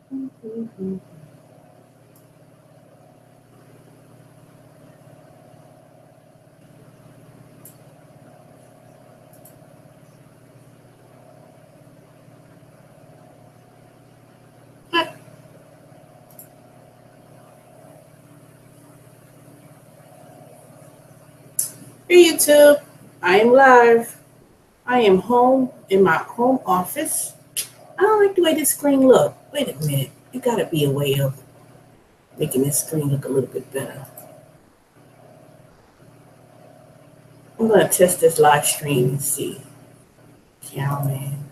Hey YouTube, I am live. I am home in my home office. I don't like the way this screen look. Wait a minute, you gotta be a way of making this screen look a little bit better. I'm gonna test this live stream and see. Cowman.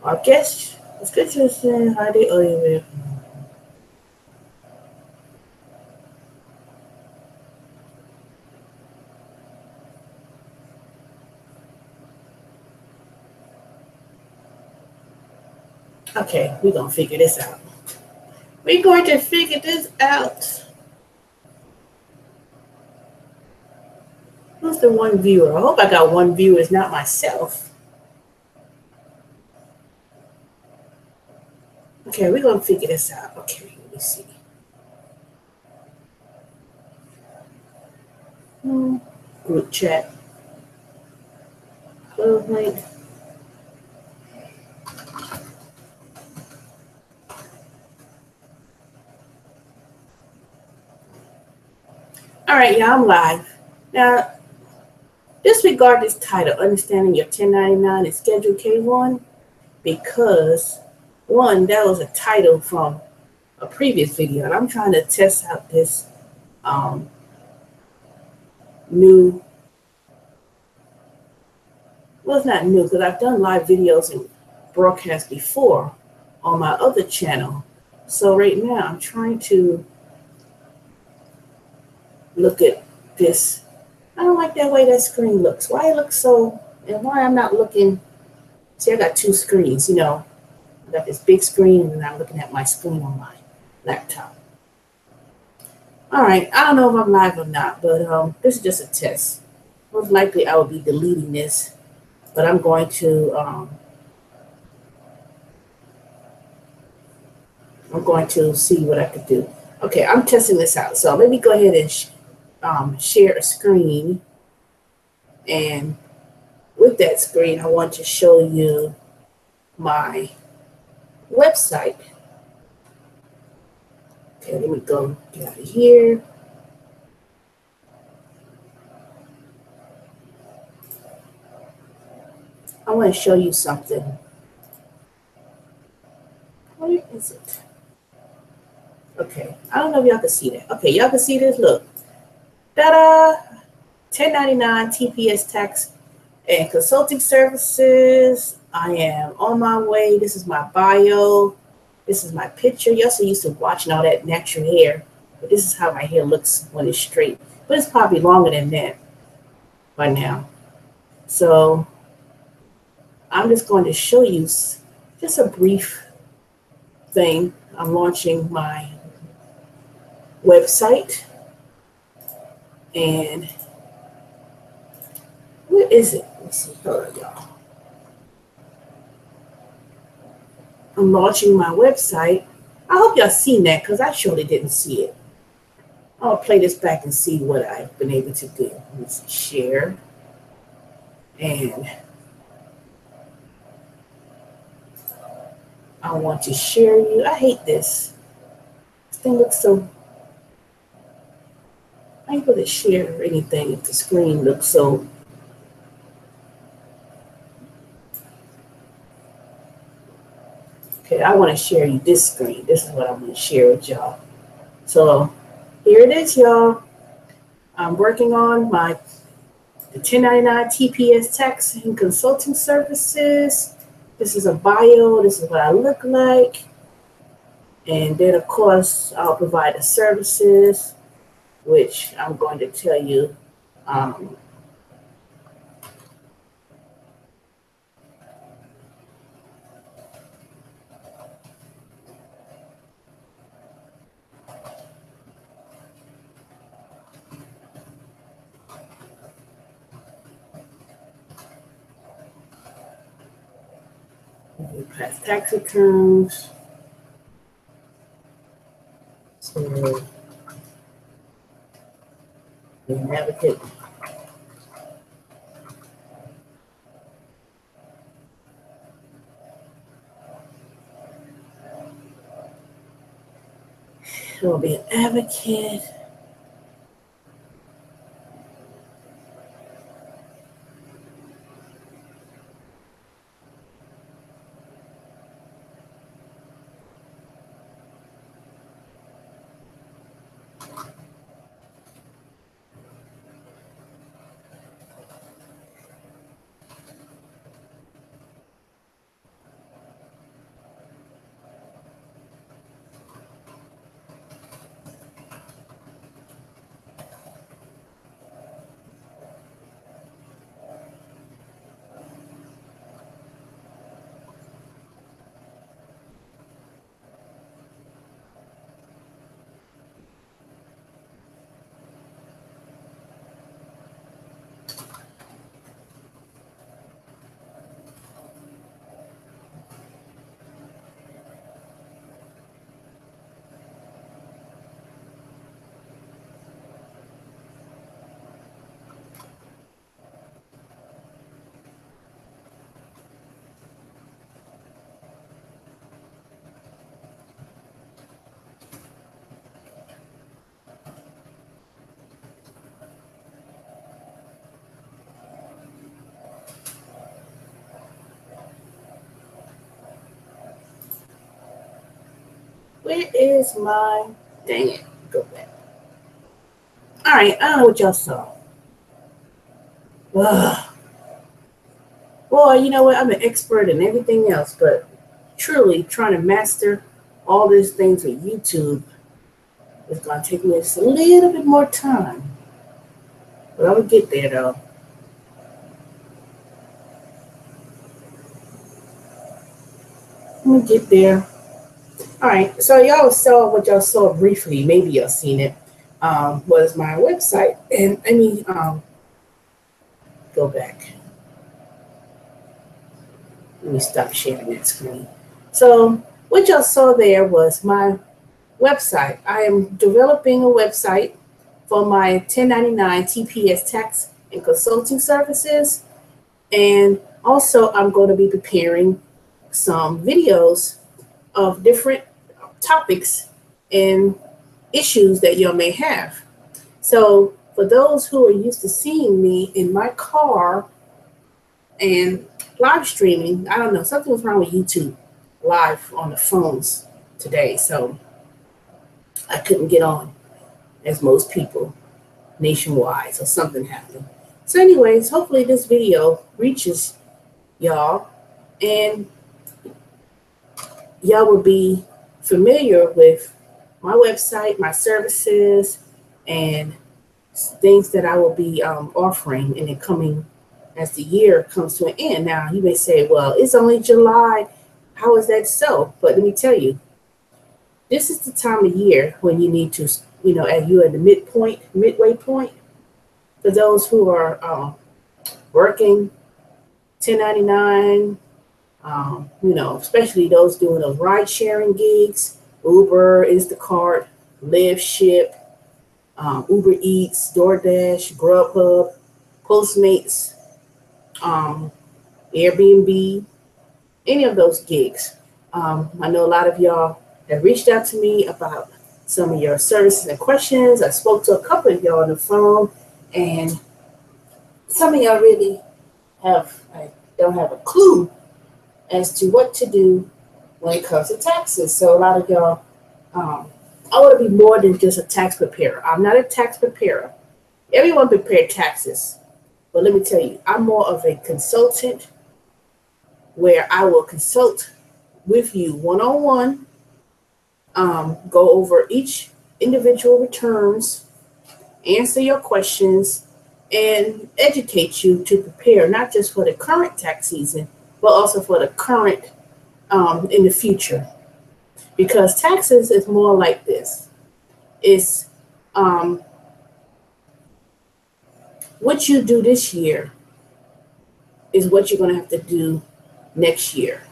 Our guest, it's good to see how they earlier. Okay, we're gonna figure this out. We're going to figure this out. Who's the one viewer? I hope I got one viewer, it's not myself. Okay, we're gonna figure this out. Okay, let me see. Group chat. Close link. All right, yeah, I'm live. Now, disregard this title, Understanding Your 1099 and Schedule K1, because one, that was a title from a previous video, and I'm trying to test out this new, well, it's not new, because I've done live videos and broadcasts before on my other channel. So right now, I'm trying to look at this. I don't like that way that screen looks. Why it looks so, and why I'm not looking. See, I got two screens, you know. I got this big screen, and then I'm looking at my screen on my laptop. All right, I don't know if I'm live or not, but this is just a test. Most likely I will be deleting this, but I'm going to see what I could do. Okay, I'm testing this out. So let me go ahead and share a screen, and with that screen, I want to show you my website. Okay, let me go get out of here. I want to show you something. Where is it? Okay, I don't know if y'all can see that. Okay, y'all can see this. Look, ta-da! 1099 TPS tax and consulting services. I am on my way. This is my bio. This is my picture. Y'all so used to watching all that natural hair, but this is how my hair looks when it's straight. But it's probably longer than that by now. So I'm just going to show you just a brief thing. I'm launching my website, and where is it? Let's see. Hold on, y'all. I'm launching my website. I hope y'all seen that because I surely didn't see it. I'll play this back and see what I've been able to do. Let's share. And I want to share you. I hate this. This thing looks so. I'm able to share anything if the screen looks so. Okay, I want to share you this screen. This is what I'm going to share with y'all. So here it is, y'all. I'm working on the 1099 TPS tax and consulting services. This is a bio. This is what I look like. And then, of course, I'll provide the services, which I'm going to tell you. We pass tax returns. So, be an advocate. We'll be an advocate. Where is my, dang it, go back. All right, I don't know what y'all saw. Ugh. Well, you know what? I'm an expert in everything else, but truly trying to master all these things with YouTube is going to take me just a little bit more time. But I'm going to get there, though. I'm going to get there. All right, so y'all saw what y'all saw briefly. Maybe y'all seen it. Was my website. And let me go back. Let me stop sharing that screen. So what y'all saw there was my website. I am developing a website for my 1099 TPS tax and consulting services. And also I'm going to be preparing some videos of different topics and issues that y'all may have. So for those who are used to seeing me in my car and live streaming, I don't know, something was wrong with YouTube live on the phones today. So I couldn't get on as most people nationwide. So something happened. So anyways, hopefully this video reaches y'all and y'all will be familiar with my website, my services, and things that I will be offering in the coming as the year comes to an end. Now, you may say, well, it's only July. How is that so? But let me tell you, this is the time of year when you need to, as you're at the midway point, for those who are working 1099, especially those doing those ride sharing gigs, Uber, Instacart, Lyft, Ship, Uber Eats, DoorDash, Grubhub, Postmates, Airbnb, any of those gigs. I know a lot of y'all have reached out to me about some of your services and questions. I spoke to a couple of y'all on the phone, and some of y'all really don't have a clue as to what to do when it comes to taxes. So a lot of y'all, I want to be more than just a tax preparer. I'm not a tax preparer. Everyone prepare taxes. But let me tell you, I'm more of a consultant where I will consult with you one-on-one, go over each individual returns, answer your questions, and educate you to prepare not just for the current tax season, but also for the current in the future. Because taxes is more like this. It's what you do this year is what you're going to have to do next year.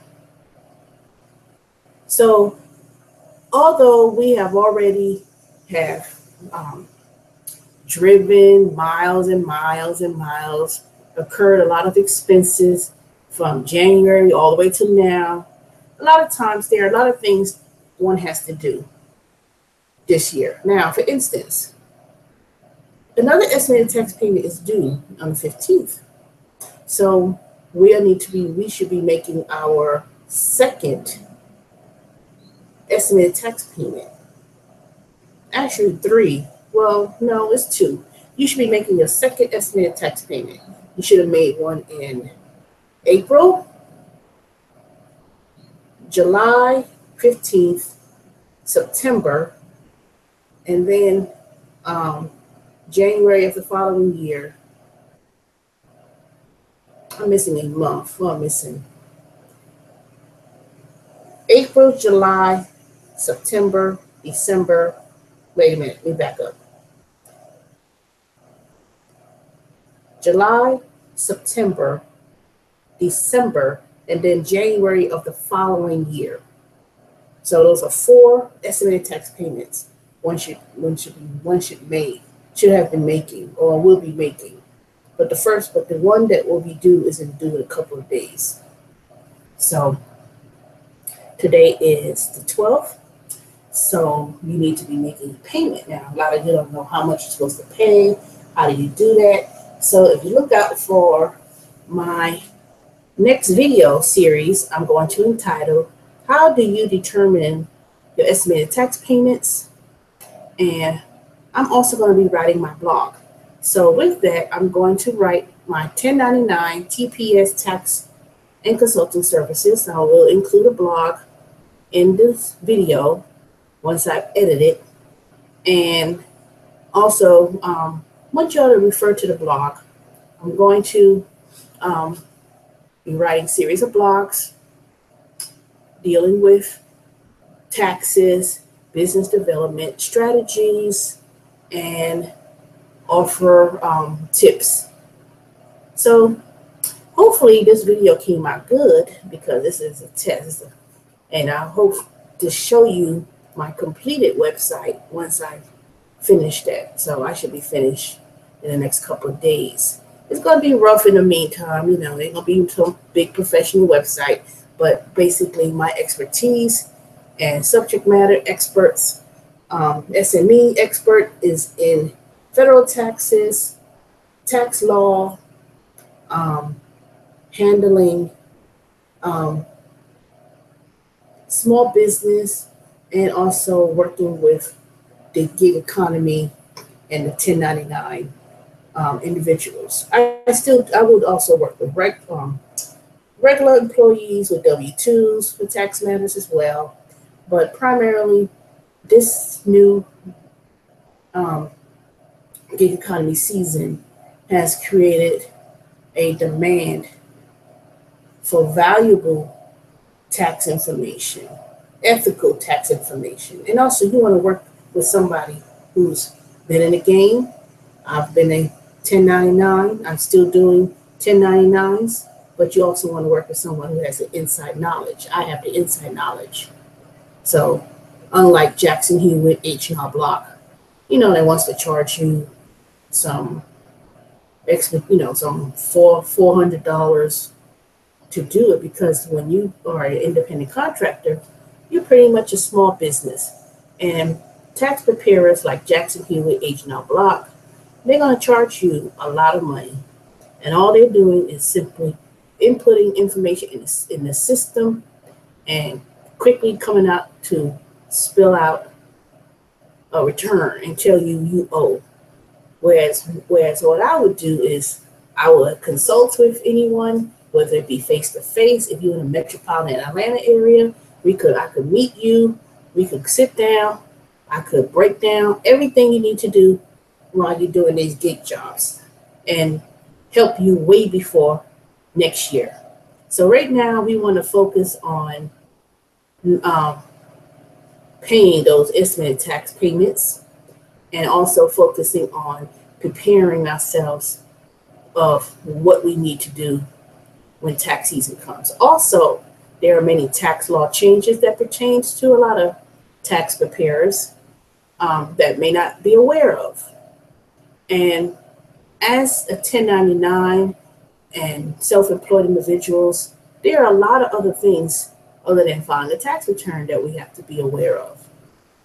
So although we have already have driven miles and miles and miles, occurred a lot of expenses from January all the way to now, a lot of times there are a lot of things one has to do this year. Now, for instance, another estimated tax payment is due on the 15th. So we should be making our second estimated tax payment. Actually, three. Well, no, it's two. You should be making your second estimated tax payment. You should have made one in April, July 15th, September, and then January of the following year. I'm missing a month. Well, I'm missing April, July, September, December. Wait a minute, let me back up. July, September, December, and then January of the following year. So those are 4 estimated tax payments one should have been making or will be making. But the one that will be due isn't due in a couple of days. So today is the 12th. So you need to be making a payment now. A lot of you don't know how much you're supposed to pay. How do you do that? So if you look out for my next video series, I'm going to entitle, How Do You Determine Your Estimated Tax Payments? And I'm also going to be writing my blog. So with that, I'm going to write my 1099 TPS tax and consulting services. I will include a blog in this video once I've edited. And also, want y'all to refer to the blog. I'm going to be writing a series of blogs dealing with taxes, business development strategies, and offer tips. So hopefully this video came out good, because this is a test, and I hope to show you my completed website once I finish that. So I should be finished in the next couple of days. It's going to be rough in the meantime, you know, ain't going to be some big professional website, but basically my expertise and subject matter experts, SME expert is in federal taxes, tax law, handling small business, and also working with the gig economy and the 1099 individuals. I would also work with regular employees with W-2s for tax matters as well, but primarily this new gig economy season has created a demand for valuable tax information, ethical tax information. And also you want to work with somebody who's been in the game. I've been a 1099. I'm still doing 1099s, but you also want to work with someone who has the inside knowledge. I have the inside knowledge. So unlike Jackson Hewitt, H&R Block, you know, that wants to charge you some some $400 to do it, because when you are an independent contractor, you're pretty much a small business. And tax preparers like Jackson Hewitt, H&R Block, they're going to charge you a lot of money. And all they're doing is simply inputting information in the system and quickly coming out to spill out a return and tell you you owe. Whereas what I would do is I would consult with anyone, whether it be face-to-face. If you're in the metropolitan Atlanta area, I could meet you, we could sit down, I could break down everything you need to do while you're doing these gig jobs and help you way before next year. So right now we want to focus on paying those estimated tax payments, and also focusing on preparing ourselves of what we need to do when tax season comes. Also, there are many tax law changes that pertains to a lot of tax preparers that may not be aware of. And as a 1099 and self-employed individuals, there are a lot of other things other than filing a tax return that we have to be aware of.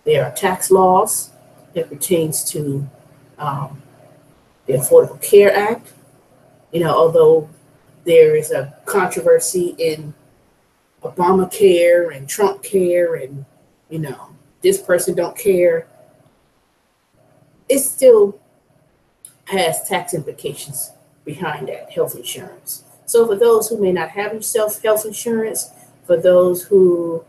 There are tax laws that pertains to the Affordable Care Act. Although there is a controversy in Obamacare and Trump care and, this person don't care, it still has tax implications behind that health insurance. So for those who may not have health insurance, for those who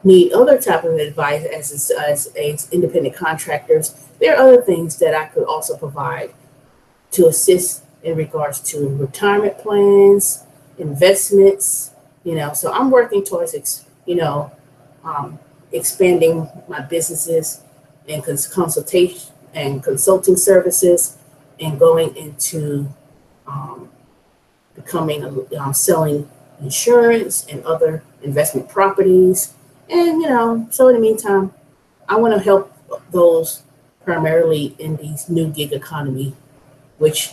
need other type of advice as independent contractors, there are other things that I could also provide to assist in regards to retirement plans, investments, so I'm working towards, expanding my businesses and consultation and consulting services and going into selling insurance and other investment properties. And, so in the meantime, I want to help those primarily in these new gig economy, which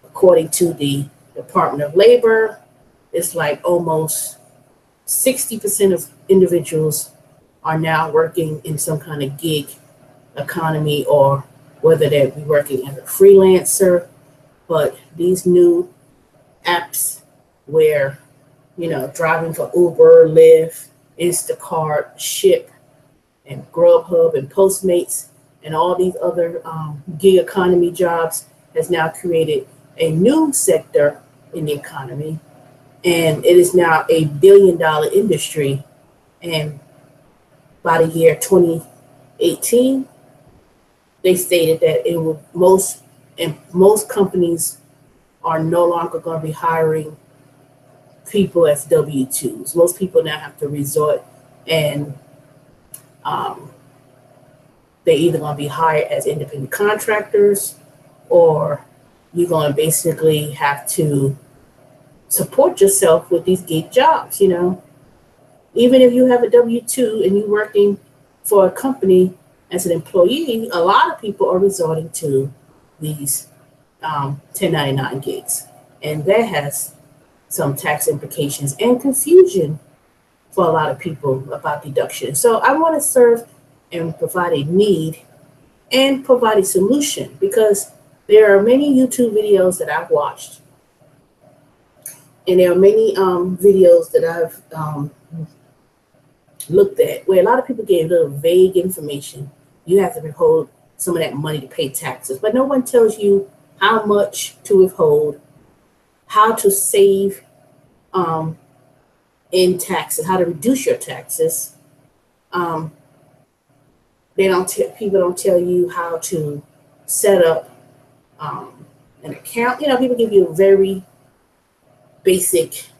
according to the Department of Labor, it's like almost 60% of individuals are now working in some kind of gig economy, or whether they be working as a freelancer. But these new apps where, driving for Uber, Lyft, Instacart, Ship, and Grubhub and Postmates, and all these other gig economy jobs has now created a new sector in the economy. And it is now a $1 billion industry. And by the year 2018, they stated that most companies are no longer going to be hiring people as W-2s. Most people now have to resort and they're either going to be hired as independent contractors, or you're going to basically have to support yourself with these gig jobs. Even if you have a W-2 and you're working for a company as an employee, a lot of people are resorting to these 1099 gigs, and that has some tax implications and confusion for a lot of people about deduction. So I want to serve and provide a need and provide a solution, because there are many YouTube videos that I've watched, and there are many videos that I've looked at where a lot of people gave little vague information. You have to withhold some of that money to pay taxes, but no one tells you how much to withhold, how to save in taxes, how to reduce your taxes. People don't tell you how to set up an account. People give you very basic,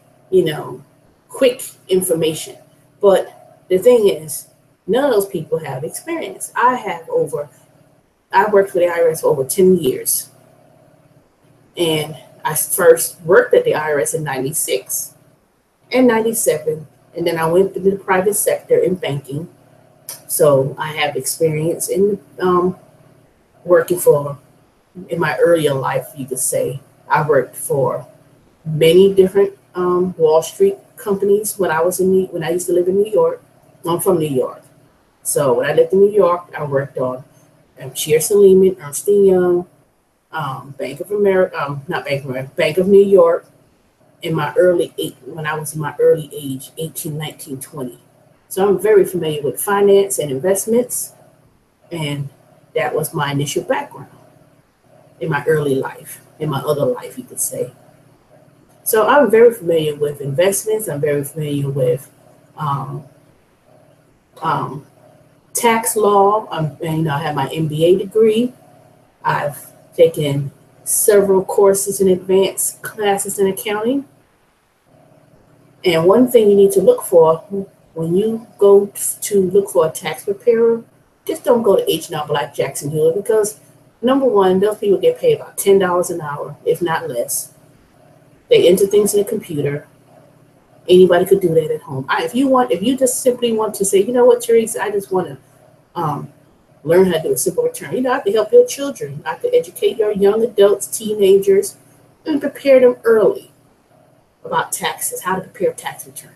quick information. But the thing is, none of those people have experience. I worked for the IRS for over 10 years. And I first worked at the IRS in 96 and 97. And then I went to the private sector in banking. So I have experience in working in my earlier life, you could say. I worked for many different Wall Street companies when I used to live in New York. I'm from New York. So when I lived in New York, I worked on Shears & Lehman, Ernst & Young, Bank of America, not Bank of America, Bank of New York, when I was in my early age, 18, 19, 20. So I'm very familiar with finance and investments, and that was my initial background in my early life, in my other life, you could say. So I'm very familiar with investments. I'm very familiar with tax law. I have my MBA degree. I've taken several courses in advanced classes in accounting. And one thing you need to look for when you go to look for a tax preparer, just don't go to H&R Block Jackson Hewitt, because number one, those people get paid about $10 an hour, if not less. They enter things in a computer. Anybody could do that at home. If you just simply want to say, you know what, Teresa, I just want to learn how to do a simple return. I can help your children. I can educate your young adults, teenagers, and prepare them early about taxes, how to prepare a tax return.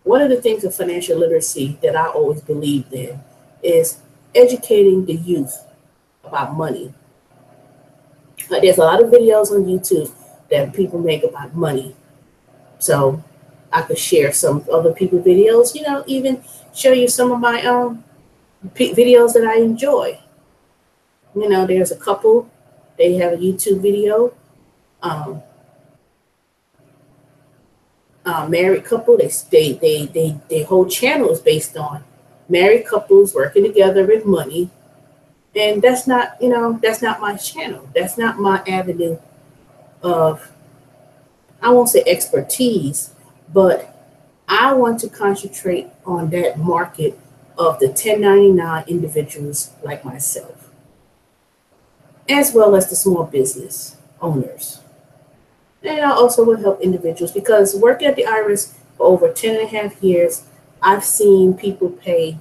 One of the things of financial literacy that I always believed in is educating the youth about money. There's a lot of videos on YouTube that people make about money. So I could share some other people's videos, even show you some of my videos that I enjoy. There's a couple, they have a YouTube video, married couple, their whole channel is based on married couples working together with money. And that's not my channel. That's not my avenue of, I won't say expertise, but I want to concentrate on that market of the 1099 individuals like myself, as well as the small business owners. And I also will help individuals because working at the IRS for over 10 and a half years, I've seen people pay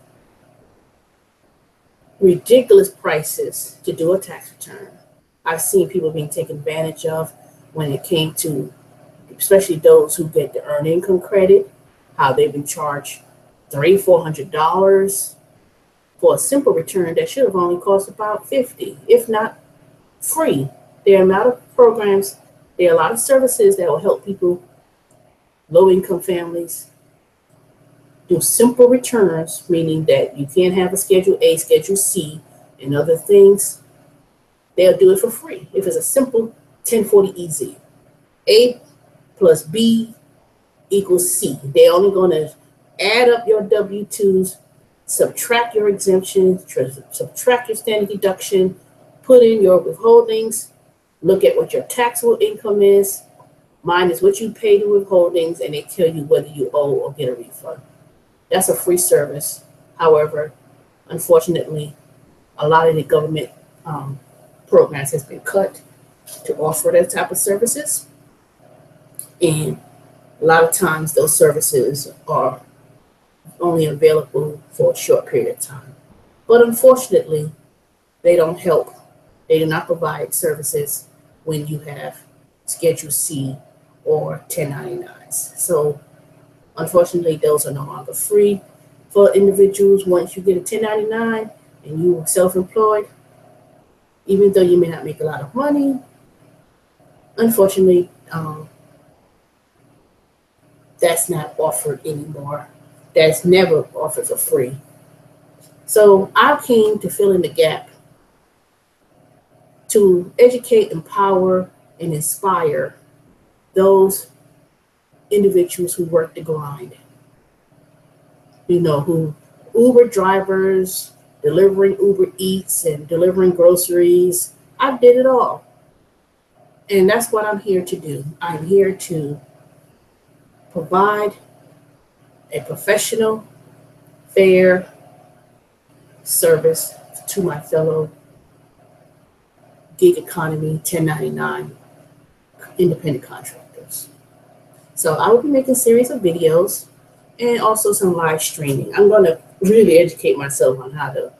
ridiculous prices to do a tax return. I've seen people being taken advantage of when it came to, especially those who get the earned income credit, how they've been charged $300-400 for a simple return that should have only cost about $50, if not free. There are a lot of programs, there are a lot of services that will help people, low-income families, do simple returns, meaning that you can't have a Schedule A, Schedule C, and other things. They'll do it for free. If it's a simple 1040 EZ, A plus B equals C. They're only going to add up your W-2s, subtract your exemptions, subtract your standard deduction, put in your withholdings, look at what your taxable income is, minus what you pay to withholdings, and they tell you whether you owe or get a refund. That's a free service. However, unfortunately, a lot of the government programs has been cut to offer that type of services. And a lot of times those services are only available for a short period of time. But unfortunately, they don't help. They do not provide services when you have Schedule C or 1099s. So unfortunately, those are no longer free for individuals. Once you get a 1099 and you are self-employed, even though you may not make a lot of money, unfortunately, that's not offered anymore. That's never offered for free. So I came to fill in the gap to educate, empower, and inspire those individuals who work the grind. Who Uber drivers, delivering Uber Eats and delivering groceries. I did it all. And that's what I'm here to do. I'm here to provide a professional, fair service to my fellow gig economy 1099 independent contractors. So I will be making a series of videos and also some live streaming. I'm going to really educate myself on how to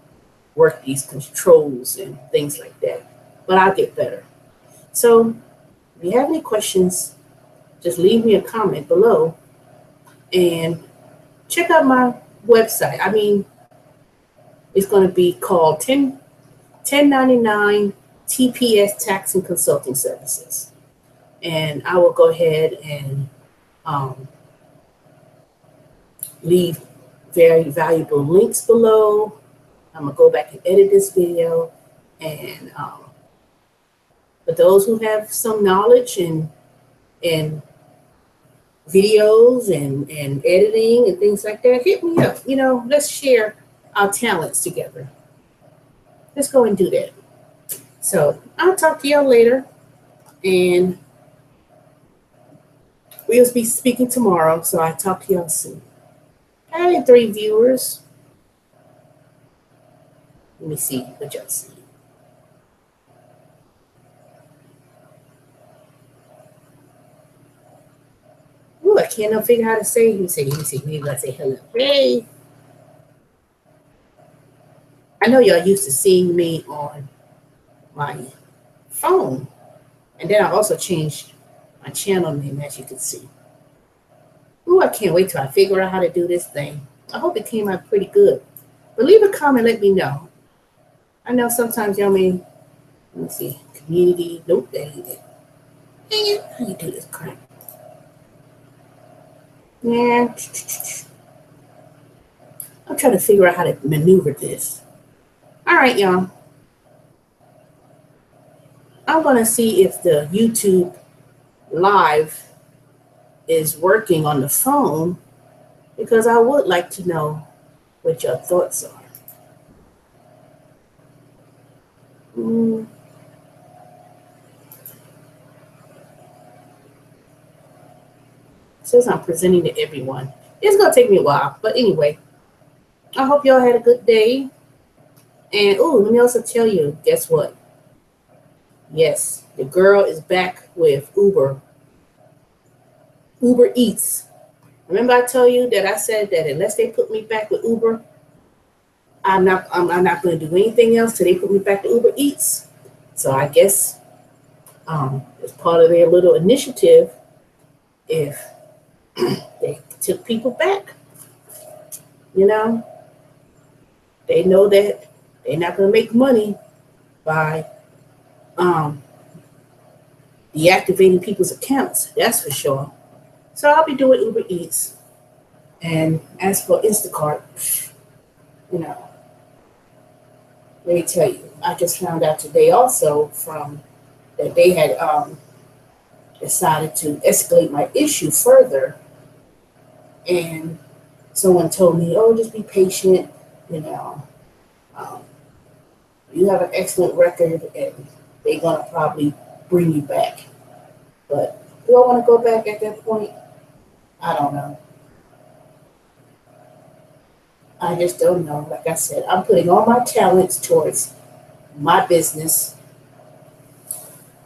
work these controls and things like that. But I'll get better. So if you have any questions, just leave me a comment below and check out my website. It's going to be called 1099 TPS Tax and Consulting Services. And I will go ahead and leave very valuable links below. I'm going to go back and edit this video. And for those who have some knowledge and videos and editing and things like that, hit me up. Let's share our talents together. Let's go and do that. So I'll talk to y'all later, and we'll be speaking tomorrow. So I'll talk to y'all soon. I had 3 viewers. Let me see what y'all see. Ooh, I can't figure out how to say, let me see, maybe I say hello. Hey. I know y'all used to seeing me on my phone. And then I also changed my channel name, as you can see. Ooh, I can't wait till I figure out how to do this thing. I hope it came out pretty good. But leave a comment, let me know. I know sometimes y'all may, let me see, community, nope, that ain't it. Dang it, how you do this crap? Yeah. I'm trying to figure out how to maneuver this. All right, y'all. I'm going to see if the YouTube Live is working on the phone, because I would like to know what your thoughts are. Says I'm presenting to everyone. It's going to take me a while, but anyway, I hope y'all had a good day. And let me also tell you, guess what? Yes, the girl is back with Uber Eats. Remember I told you that I said that unless they put me back with Uber, I'm not going to do anything else till they put me back to Uber Eats. So I guess as part of their little initiative, if they took people back, you know, they know that they're not going to make money by deactivating people's accounts. That's for sure. So I'll be doing Uber Eats. And as for Instacart, you know, let me tell you, I just found out today also from that they had decided to escalate my issue further. And someone told me, oh, just be patient, you know. You have an excellent record and they're going to probably bring you back. But do I want to go back at that point? I don't know. I just don't know. Like I said, I'm putting all my talents towards my business.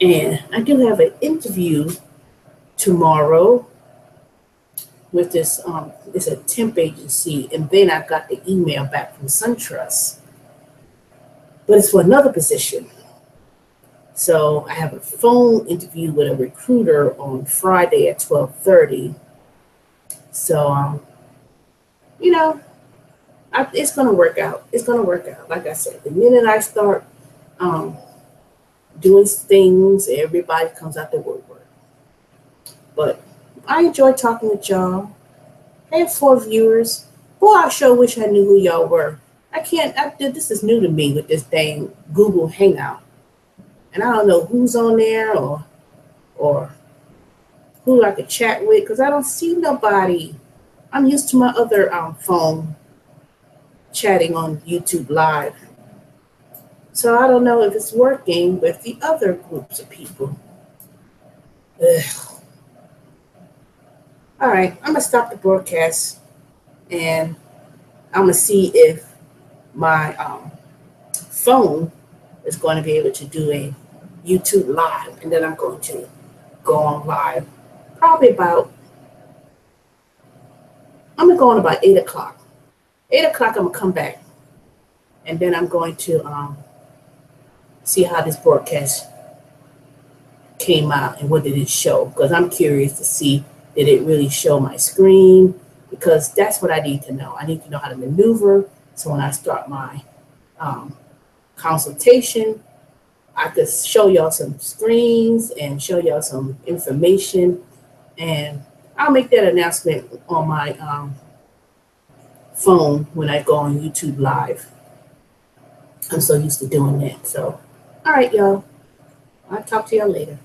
And I do have an interview tomorrow with this, it's a temp agency. And then I got the email back from SunTrust. But it's for another position. So I have a phone interview with a recruiter on Friday at 12:30. So, you know, it's going to work out. It's going to work out. Like I said, the minute I start doing things, everybody comes out the woodwork. But I enjoy talking with y'all. I have 4 viewers. Boy, I sure wish I knew who y'all were. This is new to me with this dang Google Hangout. And I don't know who's on there or who I could chat with, because I don't see nobody. I'm used to my other phone chatting on YouTube Live. So I don't know if it's working with the other groups of people. Ugh. All right, I'm going to stop the broadcast, and I'm going to see if my phone is going to be able to do a YouTube Live, and then I'm going to go on live probably about, I'm going to go on about 8 o'clock. 8 o'clock, I'm going to come back, and then I'm going to see how this broadcast came out and what did it show, because I'm curious to see, did it really show my screen, because that's what I need to know. I need to know how to maneuver, so when I start my consultation, I could show y'all some screens and show y'all some information, and I'll make that announcement on my phone when I go on YouTube Live. I'm so used to doing that. So, all right, y'all. I'll talk to y'all later.